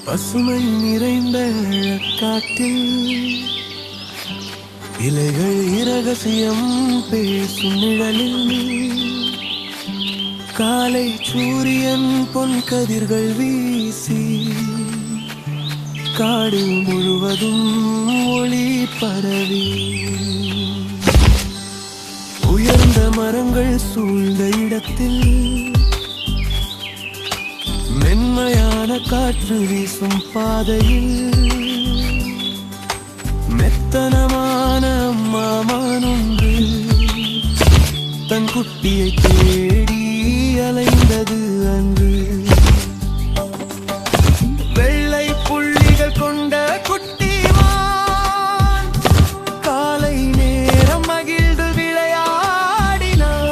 பசுமை நிறைந்த காட்டில் இலைகள் இரகசியம் பேசும் நிழலில் காலை சூரியன் பொன் கதிர்கள் வீசி காடு முழுவதும் ஒளி பரவி உயர்ந்த மரங்கள் சூழ்ந்த இடத்தில் மென்மையான காற்று வீசும் பாதையில் மெத்தனமான மாமானொன்று தன் குட்டியை தேடி அலைந்தது அன்று. வெள்ளை புள்ளிகள் கொண்ட குட்டிமான் காலை நேரம் மகிழ்ந்து விளையாடினான்.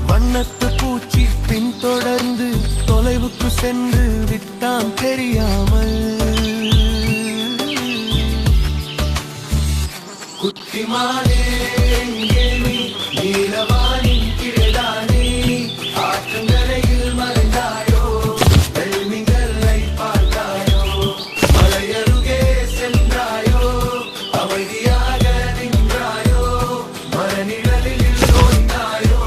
வண்ணத்து பூச்சி பின்தொடர்ந்து தொலைவுக்கு சென்று விட்டான் தெரியாமல். குட்டிமானே நீலவானின் கிழதானே ஆற்றங்கரையில் மறைந்தாயோ, வெள்ளிங்களை பார்த்தாயோ, மலையருகே சென்றாயோ, அமைதியாக நின்றாயோ, மரநிழலில் ஓடினாயோ,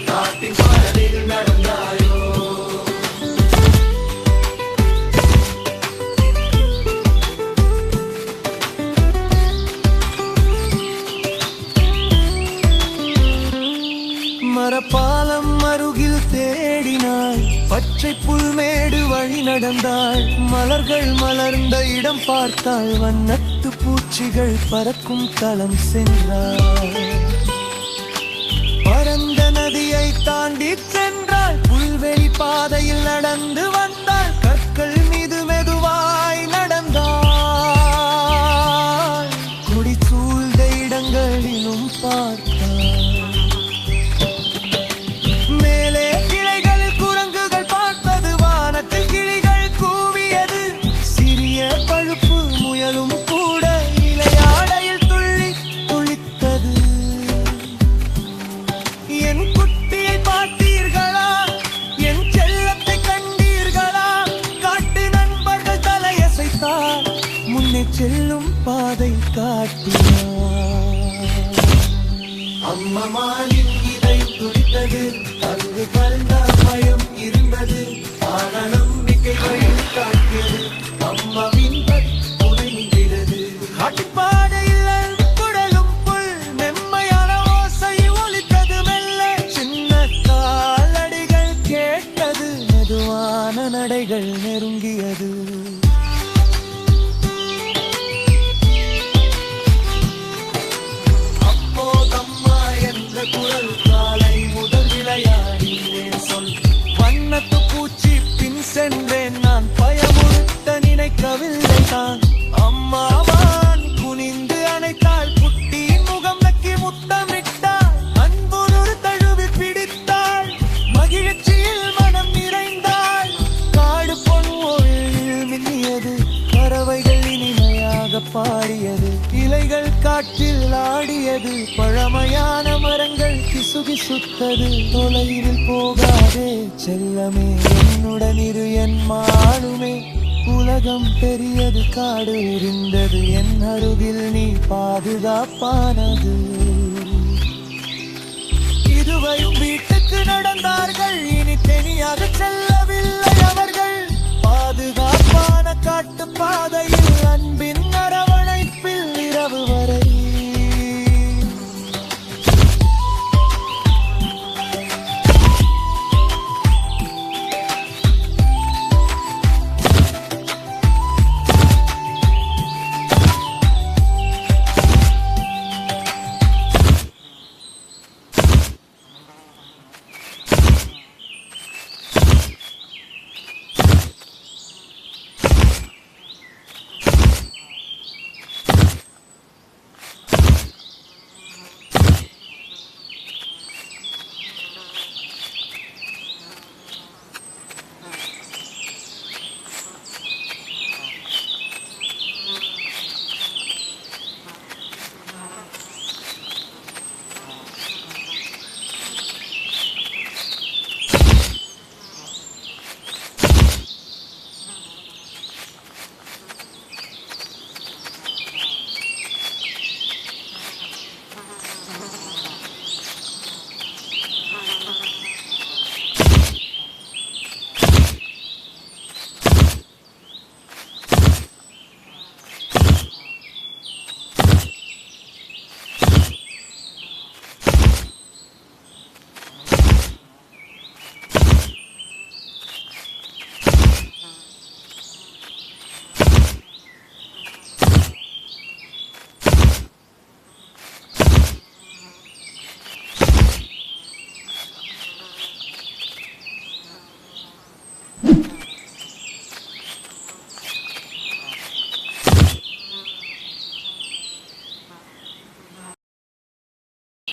காட்டின் பாதையில் நடந்தாயோ. மரப்பாலம் அருகில் தேடினாள், பச்சை புல்மேடு வழி நடந்தாள், மலர்கள் மலர்ந்த இடம் பார்த்தாள், வண்ணத்து பூச்சிகள் பறக்கும் களம் சென்றாள். பரந்த நதியை தாண்டி சென்றாள், புல்வெளி பாதையில் நடந்து வந்தாள், கற்கள் மீது மெதுவாய் நடந்தாள், கொடி சூழ்ந்த இடங்களிலும் பார்த்தாள். செல்லும் பாதை காட்டினார். அம்மமானின் இதை துடித்தது, அங்கு கலந்த பயம் இருந்தது, ஆன நம்பிக்கை வழி காட்டியது, அம்மாவின் துணை நின்றது. காட்டுப்பாதையில் குடலும் புல் மென்மையான ஓசை ஒலித்தது, மெல்ல சின்ன காலடிகள் கேட்டது, மெதுவான நடைகள் நெருங்கியது. குரல் காலை முதல் விளையாடினேன் சொல், வண்ணத்து பூச்சி பின் சென்றேன் நான், பயமுறுத்த நினைக்கவில்லை தான். அம்மாவான் குனிந்து அணைத்தாள், குட்டியின் முகம் நக்கி முத்தமிட்டாள், அன்புரு தழுவி பிடித்தாள், மகிழ்ச்சியில் மனம் நிறைந்தாள். காடு பொன் ஒளியில் மின்னியது, பறவைகள் இனிமையாக பாடியது, இலைகள் காற்றில் ஆடியது, பழமையான மரங்கள் கிசுகிசுத்தது. தொலைவில் போகாதே செல்லமே, என்னுடன் இரு என் மாளுமே, உலகம் பெரியது, காடு இருந்தது, என் அருகில் நீ பாதுகாப்பானது. இதுவரையும் வீட்டுக்கு நடந்தார்கள், இனி தனியாக செல்லவில்லை அவர்கள், பாதுகாப்பான காட்டு பாதையில் அன்பின்